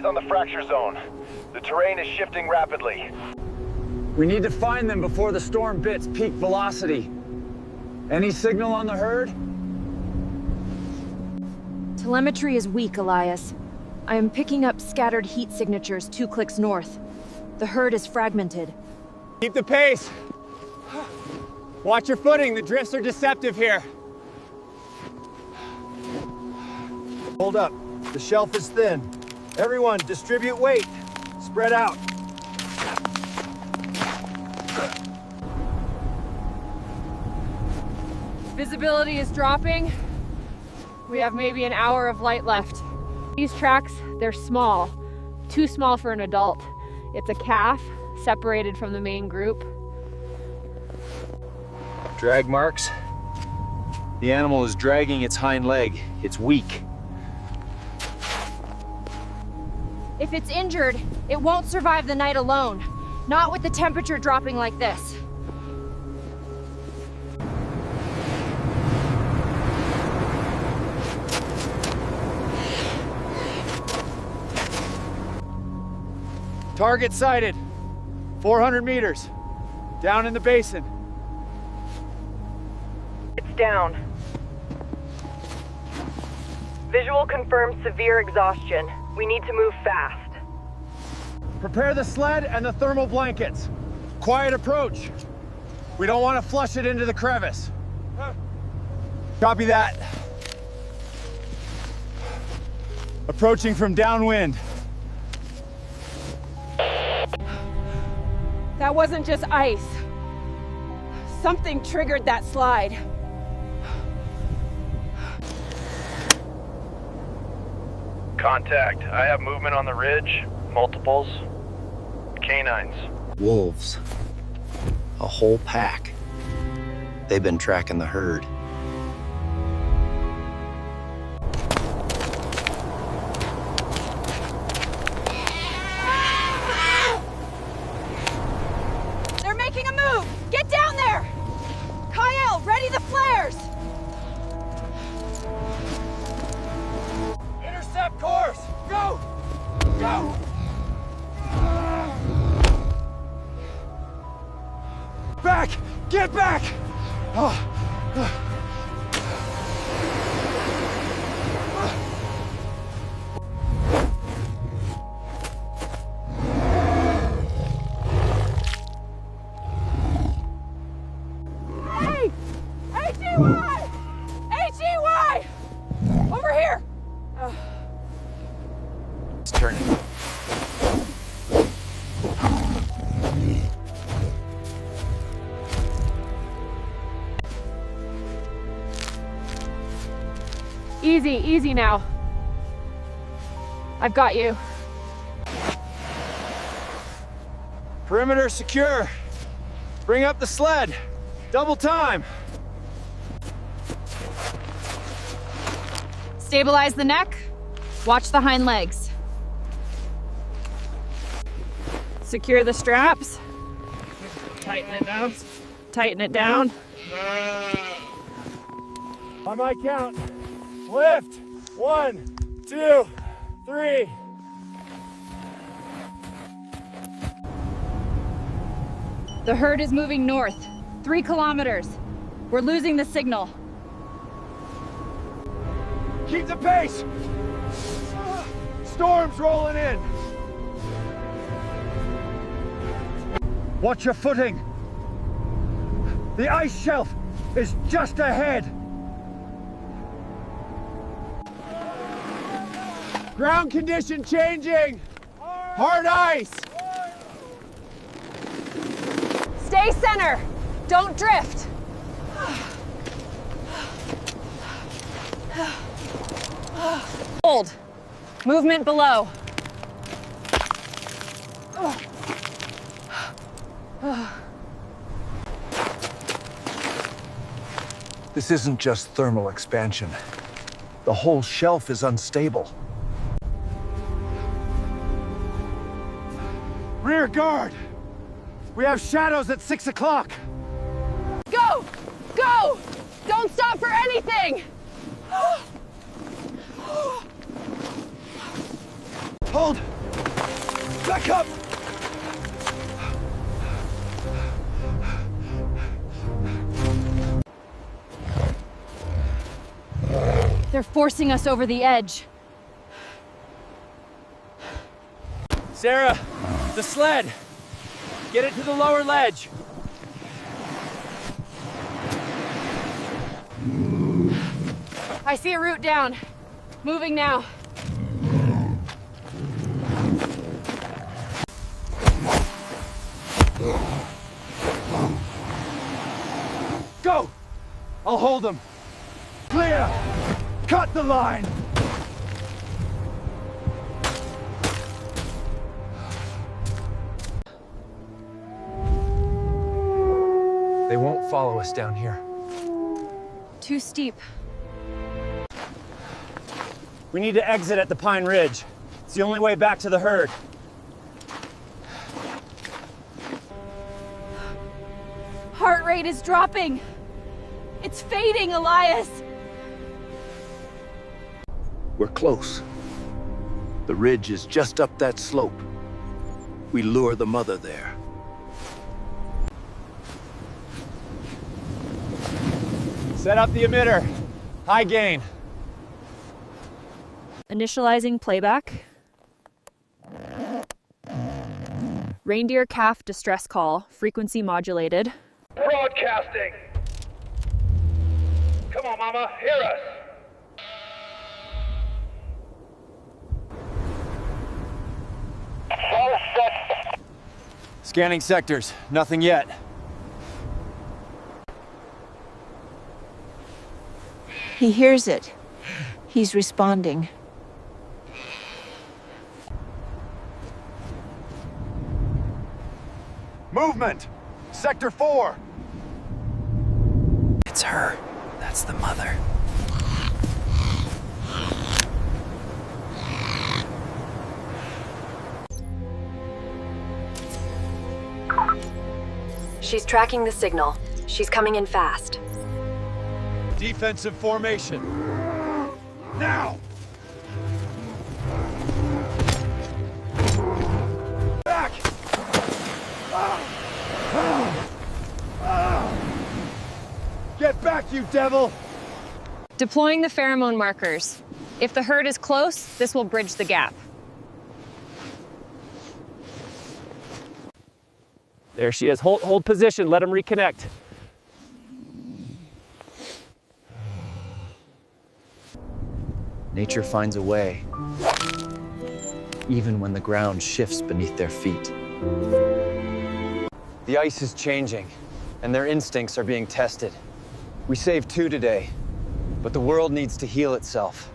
on the fracture zone. The terrain is shifting rapidly. We need to find them before the storm bits peak velocity. Any signal on the herd? Telemetry is weak, Elias. I am picking up scattered heat signatures 2 clicks north. The herd is fragmented. Keep the pace. Watch your footing, the drifts are deceptive here. Hold up, the shelf is thin. Everyone, distribute weight. Spread out. Visibility is dropping. We have maybe an hour of light left. These tracks, they're small. Too small for an adult. It's a calf separated from the main group. Drag marks. The animal is dragging its hind leg. It's weak. If it's injured, it won't survive the night alone. Not with the temperature dropping like this. Target sighted. 400 meters. Down in the basin. It's down. Visual confirms severe exhaustion. We need to move fast. Prepare the sled and the thermal blankets. Quiet approach. We don't want to flush it into the crevice. Copy that. Approaching from downwind. That wasn't just ice. Something triggered that slide. Contact. I have movement on the ridge. Multiples. Canines. Wolves. A whole pack. They've been tracking the herd. They're making a move! Get down there! Kyle, ready the flares! Intercept course! Go! Go! Back! Get back! Hey! H-E-Y! H-E-Y! Over here! It's turning. Easy, easy now. I've got you. Perimeter secure. Bring up the sled. Double time. Stabilize the neck. Watch the hind legs. Secure the straps. Tighten it down. Tighten it down. On my count. Lift. 1, 2, 3. The herd is moving north. 3 kilometers. We're losing the signal. Keep the pace. Storm's rolling in. Watch your footing. The ice shelf is just ahead. Ground condition changing. Hard ice. Stay center. Don't drift. Hold. Movement below. This isn't just thermal expansion. The whole shelf is unstable. Rear guard. We have shadows at 6 o'clock. Go! Go! Don't stop for anything! Hold. Back up! They're forcing us over the edge. Sarah, the sled! Get it to the lower ledge! I see a route down. Moving now. Go! I'll hold them. Clear! Cut the line! They won't follow us down here. Too steep. We need to exit at the Pine Ridge. It's the only way back to the herd. Heart rate is dropping. It's fading, Elias. We're close. The ridge is just up that slope. We lure the mother there. Set up the emitter. High gain. Initializing playback. Reindeer calf distress call, frequency modulated. Broadcasting! Come on, Mama, hear us! Scanning sectors. Nothing yet. He hears it. He's responding. Movement! Sector 4! It's her. That's the mother. She's tracking the signal. She's coming in fast. Defensive formation. Now! Back! Get back, you devil! Deploying the pheromone markers. If the herd is close, this will bridge the gap. There she is. Hold position. Let them reconnect. Nature finds a way, even when the ground shifts beneath their feet. The ice is changing, and their instincts are being tested. We saved 2 today, but the world needs to heal itself.